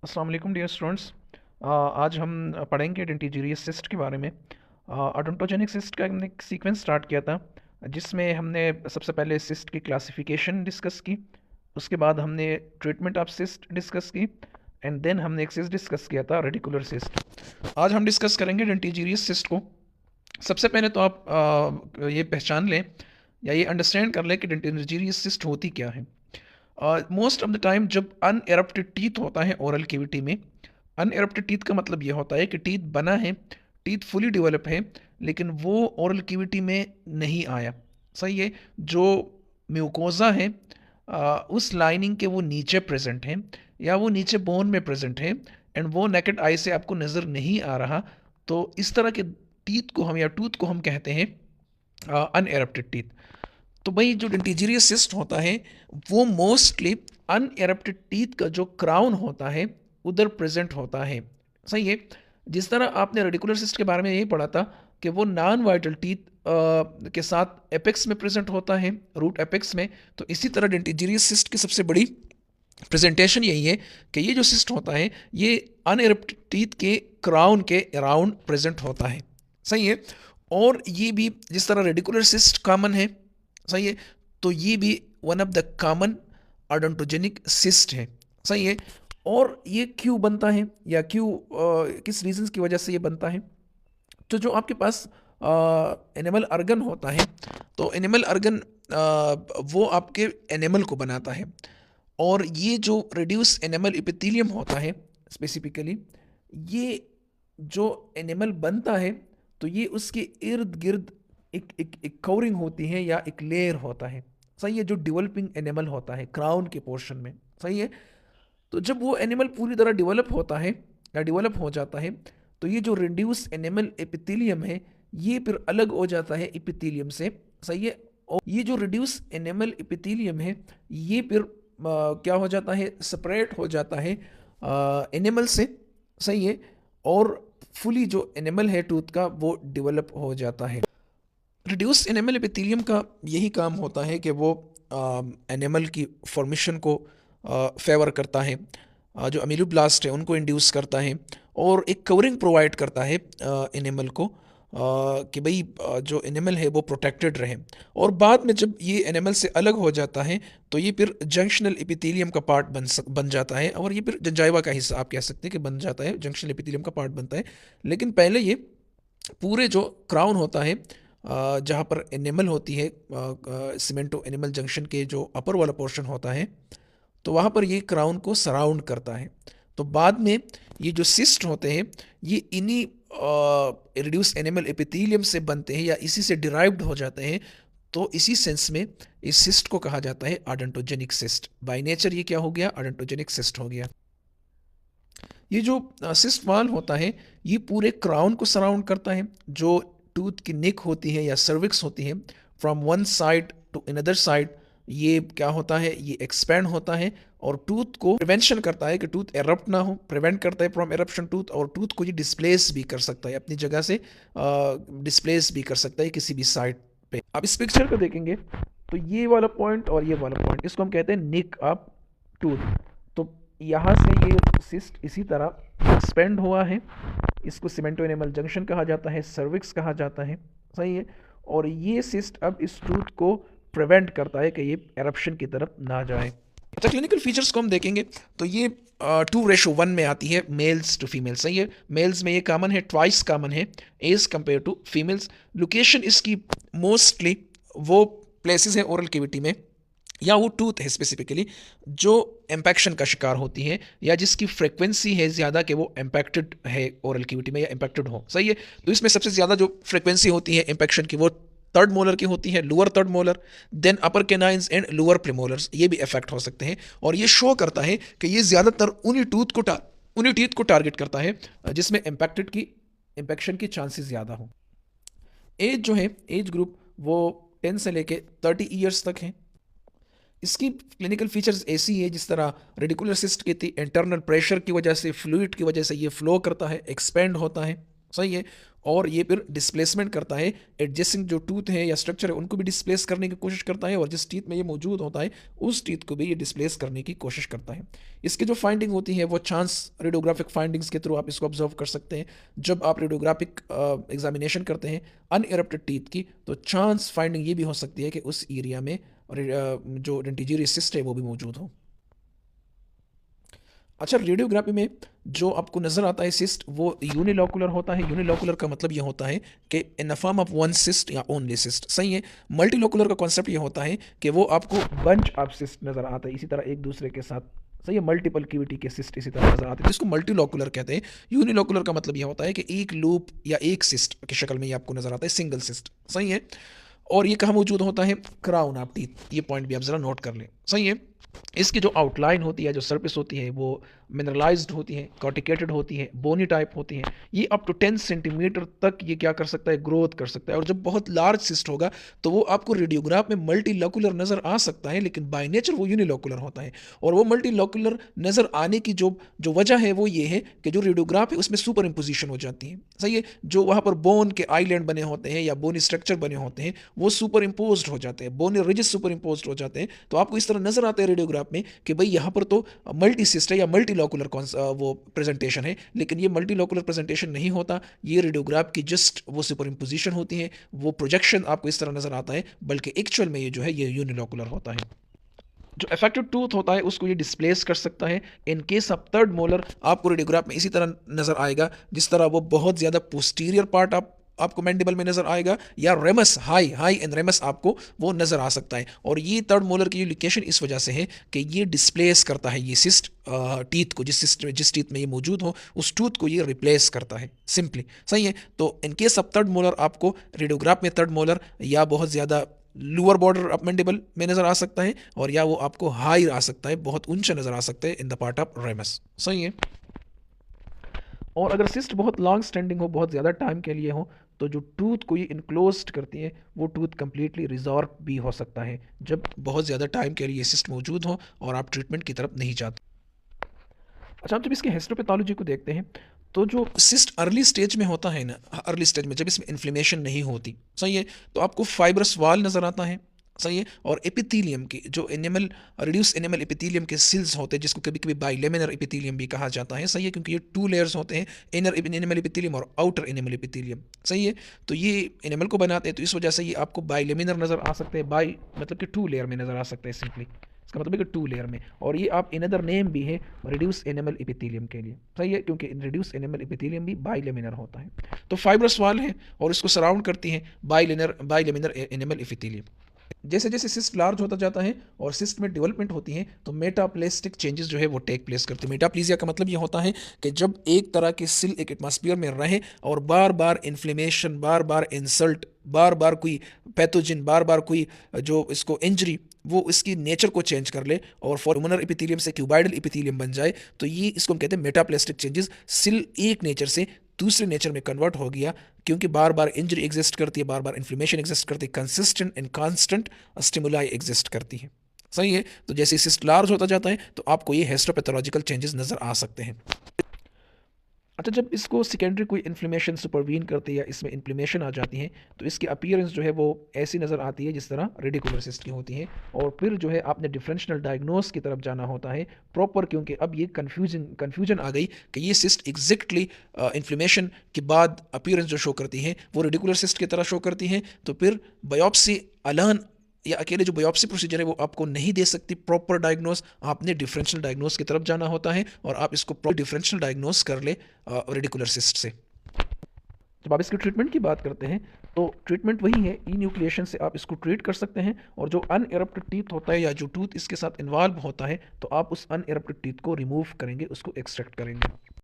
अस्सलाम वालेकुम dear students. आज हम पढ़ेंगे डेंटिजीरियस सिस्ट के बारे में। ओडोंटोजेनिक सिस्ट का हमने एक सीक्वेंस स्टार्ट किया था, जिसमें हमने सबसे पहले सिस्ट की क्लासिफिकेशन डिस्कस की। उसके बाद हमने ट्रीटमेंट ऑफ सिस्ट डिस्कस की, एंड देन हमने एक सिस्ट डिस्कस किया था, रेडिकुलर सिस्ट। आज हम डिस्कस करेंगे डेंटिजीरियस सिस्ट को। सबसे पहले तो आप ये पहचान लें या ये अंडरस्टैंड कर लें कि डेंटिजीरियस सिस्ट होती क्या है। मोस्ट ऑफ द टाइम जब अनएरप्टेड टीथ होता है ओरल कैविटी में, अनएरप्टेड टीथ का मतलब ये होता है कि टीथ बना है, टीथ फुली डेवलप है, लेकिन वो ओरल कैविटी में नहीं आया। सही है। जो म्यूकोजा है, उस लाइनिंग के वो नीचे प्रेजेंट है, या वो नीचे बोन में प्रेजेंट है, एंड वो नेकेड आई से आपको नज़र नहीं आ रहा। तो इस तरह के टीथ को हम या टूथ को हम कहते हैं अनएरप्टेड टीथ। तो भाई जो डेंटिजीरियस सिस्ट होता है वो मोस्टली अनएरप्टेड टीथ का जो क्राउन होता है उधर प्रेजेंट होता है। सही है। जिस तरह आपने रेडिकुलर सिस्ट के बारे में यही पढ़ा था कि वो नॉन वाइटल टीथ के साथ एपेक्स में प्रेजेंट होता है, रूट एपेक्स में। तो इसी तरह डेंटिजीरियस सिस्ट की सबसे बड़ी प्रेजेंटेशन यही है कि ये जो सिस्ट होता है ये अनएरप्टेड टीथ के क्राउन के अराउंड प्रेजेंट होता है। सही है। और ये भी जिस तरह रेडिकुलर सिस्ट कॉमन है, सही है, तो ये भी one of the common odontogenic cyst है। सही है। और ये क्यों बनता है या क्यों किस रीजंस की वजह से ये बनता है। तो जो आपके पास एनिमल अर्गन होता है, तो एनिमल अर्गन वो आपके एनिमल को बनाता है। और ये जो रिड्यूस एनिमल एपिथेलियम होता है स्पेसिफिकली, ये जो एनिमल बनता है तो ये उसके इर्द गिर्द एक कवरिंग होती है या एक लेयर होता है। सही है। जो डेवलपिंग एनिमल होता है क्राउन के पोर्शन में। सही है। तो जब वो एनिमल पूरी तरह डेवलप होता है या डेवलप हो जाता है, तो ये जो रिड्यूस एनिमल एपिथेलियम है ये फिर अलग हो जाता है एपिथेलियम से। सही है। और ये जो रिड्यूस एनिमल एपिथेलियम है ये फिर क्या हो जाता है, सेपरेट हो जाता है एनिमल से। सही है। और फुली जो एनिमल है टूथ का वो डेवलप हो जाता है। रिड्यूस एनिमल एपिथेलियम का यही काम होता है कि वो एनिमल की फॉर्मेशन को फेवर करता है, जो अमीलोब्लास्ट है उनको इंड्यूस करता है, और एक कवरिंग प्रोवाइड करता है एनिमल को, कि भाई जो एनिमल है वो प्रोटेक्टेड रहे। और बाद में जब ये एनिमल से अलग हो जाता है तो ये फिर जंक्शनल एपिथेलियम का पार्ट बन जाता है, और ये फिर जंजाइवा का हिस्सा आप कह सकते हैं कि बन जाता है, जंक्शनल एपिथेलियम का पार्ट बनता है। लेकिन पहले ये पूरे जो क्राउन होता है, जहाँ पर एनिमल होती है, सीमेंटो एनिमल जंक्शन के जो अपर वाला पोर्शन होता है, तो वहाँ पर ये क्राउन को सराउंड करता है। तो बाद में ये जो सिस्ट होते हैं ये इन्हीं रिड्यूस एनिमल एपिथेलियम से बनते हैं या इसी से डिराइव्ड हो जाते हैं। तो इसी सेंस में इस सिस्ट को कहा जाता है ओडोंटोजेनिक सिस्ट। बाय नेचर ये क्या हो गया, ओडोंटोजेनिक सिस्ट हो गया। ये जो सिस्ट वॉल होता है ये पूरे क्राउन को सराउंड करता है। जो टूथ की निक होती है या सर्विक्स होती है, from one side to another side, ये क्या होता है, ये एक्सपेंड होता है और टूथ को प्रिवेंशन करता है कि टूथ एरप्ट ना हो, प्रिवेंट करता है फ्रॉम एरप्शन टूथ, और टूथ को ये डिस्प्लेस भी कर सकता है, अपनी जगह से डिस्प्लेस भी कर सकता है किसी भी साइड पे। आप इस पिक्चर को देखेंगे तो ये वाला पॉइंट और ये वाला पॉइंट, इसको हम कहते हैं निक ऑफ टूथ। तो यहाँ से ये सिस्ट इसी तरह एक्सपेंड हुआ है, इसको सीमेंटो एनिमल जंक्शन कहा जाता है, सर्विक्स कहा जाता है। सही है। और ये सिस्ट अब इस टूथ को प्रिवेंट करता है कि ये एरप्शन की तरफ ना जाए। अच्छा, क्लिनिकल फीचर्स को हम देखेंगे तो ये 2:1 में आती है मेल्स टू फीमेल। सही है। मेल्स में ये कॉमन है, ट्वाइस कॉमन है as compare to females. Location इसकी मोस्टली वो प्लेसेस है ओरल कैविटी में, या वो टूथ है स्पेसिफिकली जो इम्पैक्शन का शिकार होती है, या जिसकी फ्रिक्वेंसी है ज़्यादा कि वो इम्पैक्टेड है ओरल कैविटी में या इम्पैक्टेड हो। सही है। तो इसमें सबसे ज़्यादा जो फ्रिक्वेंसी होती है इम्पैक्शन की वो थर्ड मोलर की होती है, lower third molar, then upper canines and lower premolars, ये भी इफेक्ट हो सकते हैं। और ये शो करता है कि ये ज़्यादातर उन्हीं टीथ को टारगेट करता है जिसमें इम्पैक्शन की चांसेस ज़्यादा हो। एज जो है, एज ग्रुप वो 10 से लेके 30 ईयर्स तक है। इसकी क्लिनिकल फीचर्स ऐसी है जिस तरह रेडिकुलर सिस्ट की थी, इंटरनल प्रेशर की वजह से, फ्लूइड की वजह से ये फ्लो करता है, एक्सपेंड होता है। सही है। और ये फिर डिस्प्लेसमेंट करता है, एडजेसेंट जो टूथ है या स्ट्रक्चर है उनको भी डिस्प्लेस करने की कोशिश करता है, और जिस टीथ में ये मौजूद होता है उस टीथ को भी ये डिस्प्लेस करने की कोशिश करता है। इसकी जो फाइंडिंग होती है वो चांस रेडियोग्राफिक फाइंडिंग्स के थ्रू आप इसको ऑब्जर्व कर सकते हैं। जब आप रेडियोग्राफिक एग्जामिनेशन करते हैं अनइरप्टेड टीथ की, तो चांस फाइंडिंग ये भी हो सकती है कि उस एरिया में जो डेंटिजीरियस सिस्ट है वो भी मौजूद हो। अच्छा, रेडियोग्राफी में जो आपको नज़र आता है सिस्ट वो यूनिलोकुलर होता है। यूनिलोकुलर का मतलब ये होता है कि in the form of one cyst या ओनली सिस्ट, सही है। मल्टीलोकुलर का कॉन्सेप्ट ये होता है कि वो आपको बंच ऑफ सिस्ट नज़र आता है इसी तरह एक दूसरे के साथ, सही है। मल्टीपल क्यूविटी के सिस्ट इसी तरह नजर आते हैं, जिसको मल्टीलोकुलर कहते हैं। यूनिलोकुलर का मतलब ये होता है कि एक लूप या एक सिस्ट की शक्ल में ये आपको नजर आता है, सिंगल सिस्ट, सही है। और ये कहाँ मौजूद होता है? Crown of teeth. ये पॉइंट भी आप जरा नोट कर लें, सही है। इसकी जो आउटलाइन होती है, जो सरफेस होती है, वो मिनरलाइज्ड होती है, कॉर्टिकेटेड होती है, बोनी टाइप होती है। ये अप टू 10 सेंटीमीटर तक ये क्या कर सकता है? ग्रोथ कर सकता है। और जब बहुत लार्ज सिस्ट होगा तो वो आपको रेडियोग्राफ में मल्टीलोकुलर नज़र आ सकता है, लेकिन बाय नेचर वो यूनिलोकुलर होता है। और वो मल्टीलोकुलर नज़र आने की जो जो वजह है वो ये है कि जो रेडियोग्राफ है उसमें सुपर इम्पोजिशन हो जाती है, सही है। जो वहाँ पर बोन के आइलैंड बने होते हैं या बोनी स्ट्रक्चर बने होते हैं वो सुपर इम्पोज हो जाते हैं, बोनी रिजेस सुपर इम्पोज हो जाते हैं। तो आपको इस तरह नज़र आता है रेडियोग्राफ में कि भाई यहाँ पर तो मल्टी सिस्ट है या मल्टीलोकुलर वो प्रेजेंटेशन है, लेकिन ये मल्टीलोकुलर प्रेजेंटेशन नहीं होता। ये रेडियोग्राफ की जस्ट वो सुपर इम्पोजिशन होती है, वो प्रोजेक्शन आपको इस तरह नज़र आता है, बल्कि एक्चुअल में ये जो है ये यूनिलोकुलर होता है। जो अफेक्टेड टूथ होता है उसको ये डिस्प्लेस कर सकता है। In case of third molar आपको रेडियोग्राफ में इसी तरह नज़र आएगा, जिस तरह वो बहुत ज़्यादा पोस्टीरियर पार्ट आपको मैंडिबल में नज़र आएगा, या रेमस हाई एंड रेमस आपको वो नज़र आ सकता है। और ये थर्ड मोलर की लोकेशन इस वजह से है कि ये डिस्प्लेस करता है ये सिस्ट टीथ को, जिस टीथ में ये मौजूद हो उस टूथ को ये रिप्लेस करता है, सिंपली, सही है। तो in case of third molar आपको रेडियोग्राफ में थर्ड मोलर या बहुत ज़्यादा लोअर बॉर्डर ऑफ मैंडिबल में नज़र आ सकता है, और या वो आपको हाई आ सकता है, बहुत ऊंचा नज़र आ सकता है in the part of ramus, सही है। और अगर सिस्ट बहुत लॉन्ग स्टैंडिंग हो, बहुत ज़्यादा टाइम के लिए हो, तो जो टूथ को ये इनक्लोज करती है वो टूथ कंप्लीटली रिजॉर्व भी हो सकता है, जब बहुत ज़्यादा टाइम के लिए सिस्ट मौजूद हो और आप ट्रीटमेंट की तरफ नहीं जाते। अच्छा, हम जब इसके हिस्टोपैथोलॉजी को देखते हैं तो जो सिस्ट अर्ली स्टेज में होता है ना, अर्ली स्टेज में जब इसमें इन्फ्लेमेशन नहीं होती, सही है, तो आपको फाइब्रस वाल नज़र आता है, सही है। और एपिथेलियम की जो एनिमल रिड्यूस एनिमल एपिथेलियम के सेल्स होते हैं, जिसको कभी कभी बाइलेमिनर एपिथेलियम भी कहा जाता है, सही है, क्योंकि ये 2 लेयर्स होते हैं, इनर एनिमल एपिथेलियम और आउटर एनिमल एपिथेलियम, सही है। तो ये एनिमल को बनाते हैं, तो इस वजह से ये आपको बाइलेमिनर नज़र आ सकते हैं, बाई मतलब कि 2 लेयर में नज़र आ सकते हैं सिंपली, इसका मतलब है कि 2 लेयर में। और ये आप इनदर नेम भी है रिड्यूस एनिमल एपिथेलियम के लिए, सही है, क्योंकि रिड्यूस एनिमल एपिथेलियम भी बाइलेमिनर होता है। तो फाइब्रस वाल है और इसको सराउंड करती है बाइलेमिनर एनिमल एपिथेलियम। जैसे जैसे सिस्ट लार्ज होता जाता है और सिस्ट में डेवलपमेंट होती है, तो मेटाप्लेस्टिक चेंजेस जो है वो टेक प्लेस करते हैं। मेटाप्लीजिया का मतलब ये होता है कि जब एक तरह की सिल एक एटमॉस्फेयर में रहे और बार बार इन्फ्लेमेशन, बार बार इंसल्ट, बार बार कोई पैथोजन, बार बार कोई जो इसको इंजरी, वो इसकी नेचर को चेंज कर ले और फॉर्मुलर एपिथेलियम से क्यूबाइडल एपिथेलियम बन जाए, तो ये इसको हम कहते हैं मेटाप्लेस्टिक चेंजेस। सिल एक नेचर से दूसरे नेचर में कन्वर्ट हो गया, क्योंकि बार बार इंजरी एग्जिस्ट करती है, बार बार इन्फ्लेमेशन एग्जिस्ट करती है, consistent and constant stimuli exist करती है, सही है। तो जैसे सिस्ट लार्ज होता जाता है तो आपको ये हिस्टोपैथोलॉजिकल चेंजेस नज़र आ सकते हैं। अच्छा, जब इसको सेकेंडरी कोई इन्फ्लेमेशन सुपरवीन करती है या इसमें इन्फ्लेमेशन आ जाती है, तो इसकी अपीयरेंस जो है वो ऐसी नज़र आती है जिस तरह रेडिकुलर सिस्ट की होती है। और फिर जो है आपने डिफरेंशियल डायग्नोस की तरफ जाना होता है प्रॉपर, क्योंकि अब ये कन्फ्यूजन आ गई कि ये सिस्ट एग्जैक्टली इन्फ्लेमेशन के बाद अपीयरेंस जो शो करती है वो रेडिकुलर सिस्ट की तरह शो करती है, तो फिर बायोप्सी अलान या अकेले जो बायोप्सी प्रोसीजर है वो आपको नहीं दे सकती प्रॉपर डायग्नोस। आपने डिफरेंशियल डायग्नोस की तरफ जाना होता है और आप इसको प्रॉपर डिफरेंशियल डायग्नोस कर ले रेडिकुलर सिस्ट से। जब आप इसकी ट्रीटमेंट की बात करते हैं तो ट्रीटमेंट वही है, ई न्यूक्लिएशन से आप इसको ट्रीट कर सकते हैं। और जो अनइरप्टेड टीथ होता है या जो टूथ इसके साथ इन्वॉल्व होता है, तो आप उस अनइरप्टेड टीथ को रिमूव करेंगे, उसको एक्सट्रैक्ट करेंगे।